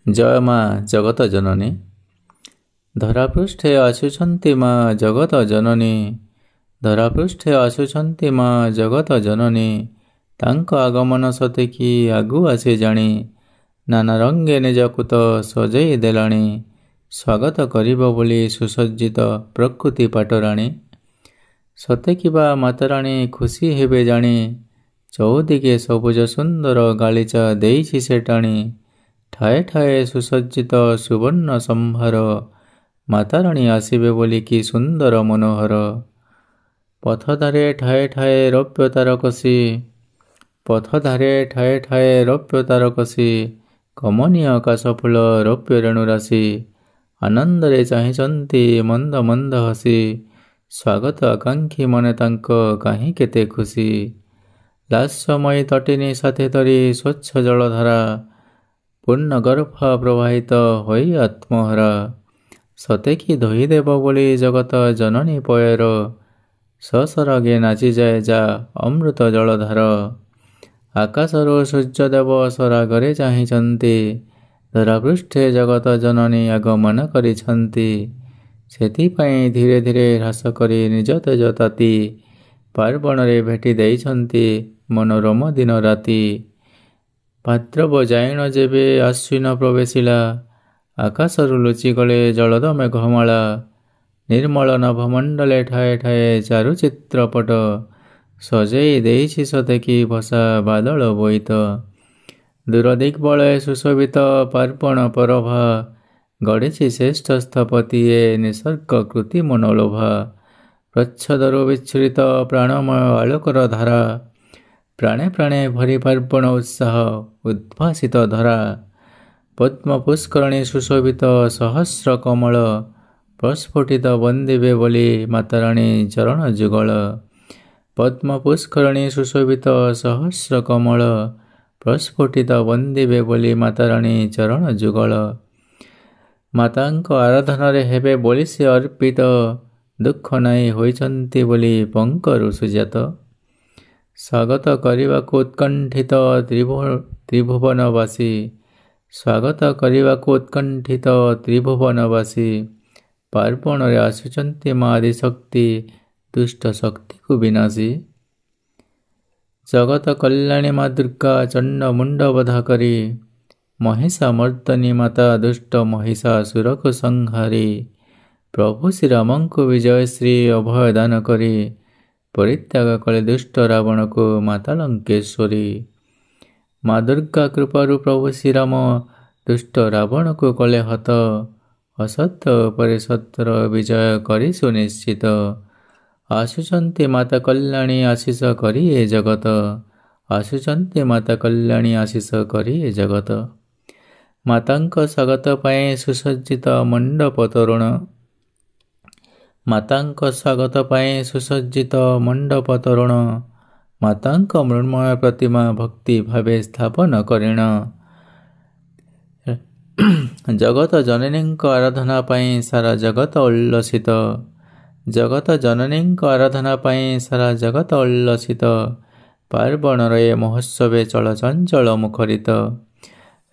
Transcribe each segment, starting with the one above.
जय माँ जगत जननी धरापृष्ठे आसुछन्ति माँ जगत जननी धरापृष्ठे आसुछन्ति माँ जगत जननी तांक आगमन सतेकी आगु आसे जाणी नाना रंगे निजकु तो सजई देलाणी स्वागत करिब बोली सुसज्जित प्रकृति पाटराणी सतेकिबा माताराणी खुशी हेबे जाणी चौदिके सबुज सुंदर गालीचा देइछि से टाणी ठाए ठाए सुसज्जित सुवर्ण संभार माताराणी आसिबे बोली कि सुंदर मनोहर पथधारे ठाए ठाए रौप्य तारकसी पथधारे ठाए ठाए रौप्य तारकसी कमनीय काशफुल रौप्य रेणुराशि आनंदरे चाहिचंती मंद मंद हसी स्वागत आकांक्षी मने तांक काहीं केते खुशी लास्यमयी तटिनी साथे तरी स्वच्छ जलधारा पूर्ण गर्भ प्रवाहित होई आत्महरा सतेकी धोईदेव बोली जगत जननी पयर ससरगे नाची जाए जा अमृत जलधार आकाशरू सूर्यदेव सरागरे चाहिचंती धरापृष्ठे जगत जननी आगमन करिछंती सेथिपाई धीरे धीरे ह्रास करी निज तेज ताती पार्वणरे भेटी देइछंती मनोरम दिन राति भाद्रव जाइण जेबे आश्विन प्रवेशिला आकाशरू लुचिगले जलद मेघमाला निर्मल नभमंडले ठाए ठाए चारुचित्रपट सजेई देइछि सतेकी भसा बादल बोईत दूरदिग्बले सुशोभित पार्वण परभा गढ़िछि श्रेष्ठ स्थपतिये निसर्ग कृति मनोलोभा प्रच्छदरु विच्छ्रित प्राणमय आलोकर धारा प्राणे प्राणे भरी पार्वण उत्साह उद्भासित धरा पद्म पुष्करणी सुशोभित सहस्र कमल प्रस्फुटित वंदिबे बोली माताराणी चरण जुगल पद्म पुष्करणी सुशोभित सहस्र कमल प्रस्फुटित वंदिबे बोली माताराणी चरण जुगल मातांक आराधनारे हेबे बोली से अर्पित दुख नाई होइचंती बोली पंकरु सुजात स्वागत करिबाकु उत्कंठित त्रिभुवनवासी स्वागत करिबाकु उत्कंठित त्रिभुवनवासी पार्वणरे आसुचंती माँ आदिशक्ति दुष्ट शक्ति को विनाशी जगत कल्याणी माँ दुर्गा चंड मुंड बधा करी महिषा मर्दनी माता दुष्ट महिषासुर को संहारी प्रभु श्री राम को विजय श्री अभय दान करी परित्याग कले दुष्ट रावण को माता लंकेश्वरी माँ दुर्गा कृपारू प्रभु श्रीराम दुष्ट रावण को कले हत असत्य उपरे सत्यर विजय करी सुनिश्चित आसुचंती माता कल्याणी आशीष करी ए जगत आसुचंती माता कल्याणी आशीष करी ए जगत मातांक स्वागत पाए सुसज्जित मंडप तोरण मातांक स्वागत पाए सुसज्जित मंडप तोरण मातांक मृण्मय प्रतिमा भक्ति भावे स्थापन करिण जगत जननींक आराधना पाए सारा जगत उल्लसित जगत जननींक आराधना पाए सारा जगत उल्लसित पार्वणरे महोत्सवे चलचंचल मुखरित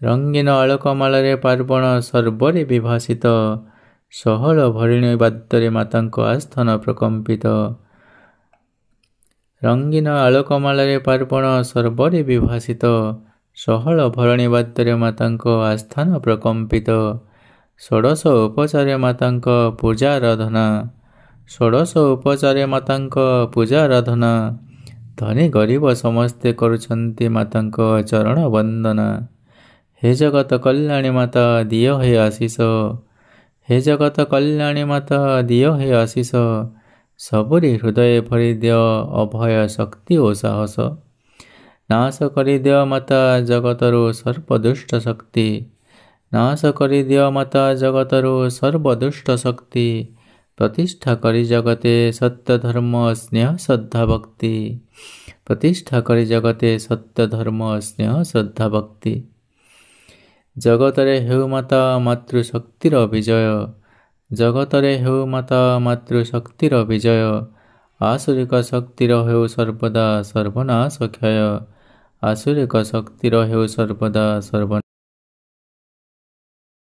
रंगीन आलोकमालारे पार्वण सर्वरे विभासित सहल भरिणी बाद्ୟରେ मातांक आस्थान प्रकंपित रंगीन आलोकमालारे पार्वण सर्वरे विभासित सहल भरणी बाद्ୟରେ मातांक आस्थान प्रकंपित षोडश उपचारे मातांक पूजाराधना षोडश उपचारे मातांक पूजाराधना धनी गरीब समस्ते करुछन्ति मातांक चरण वंदना हे जगत कल्याणी माता दियो हे आशीष हे जगत कल्याणी माता दियो हे आशीष सबुरी हृदय भरी दियो अभय शक्ति ओ साहस नाश करि दियो माता जगतरु सर्वदुष्ट शक्ति नाश करि दियो माता जगतरु सर्वदुष्ट शक्ति प्रतिष्ठा करि जगते सत्य धर्म स्नेह श्रद्धा भक्ति प्रतिष्ठा करि जगते सत्य धर्म स्नेह श्रद्धा भक्ति जगतरे हेउ माता मातृशक्तिर विजय जगतरे हेउ माता मातृशक्तिर विजय आसुरिक शक्तिर हेउ सर्वदा सर्वनाश क्षय आसुरिक शक्तिर हेउ सर्वदा सर्व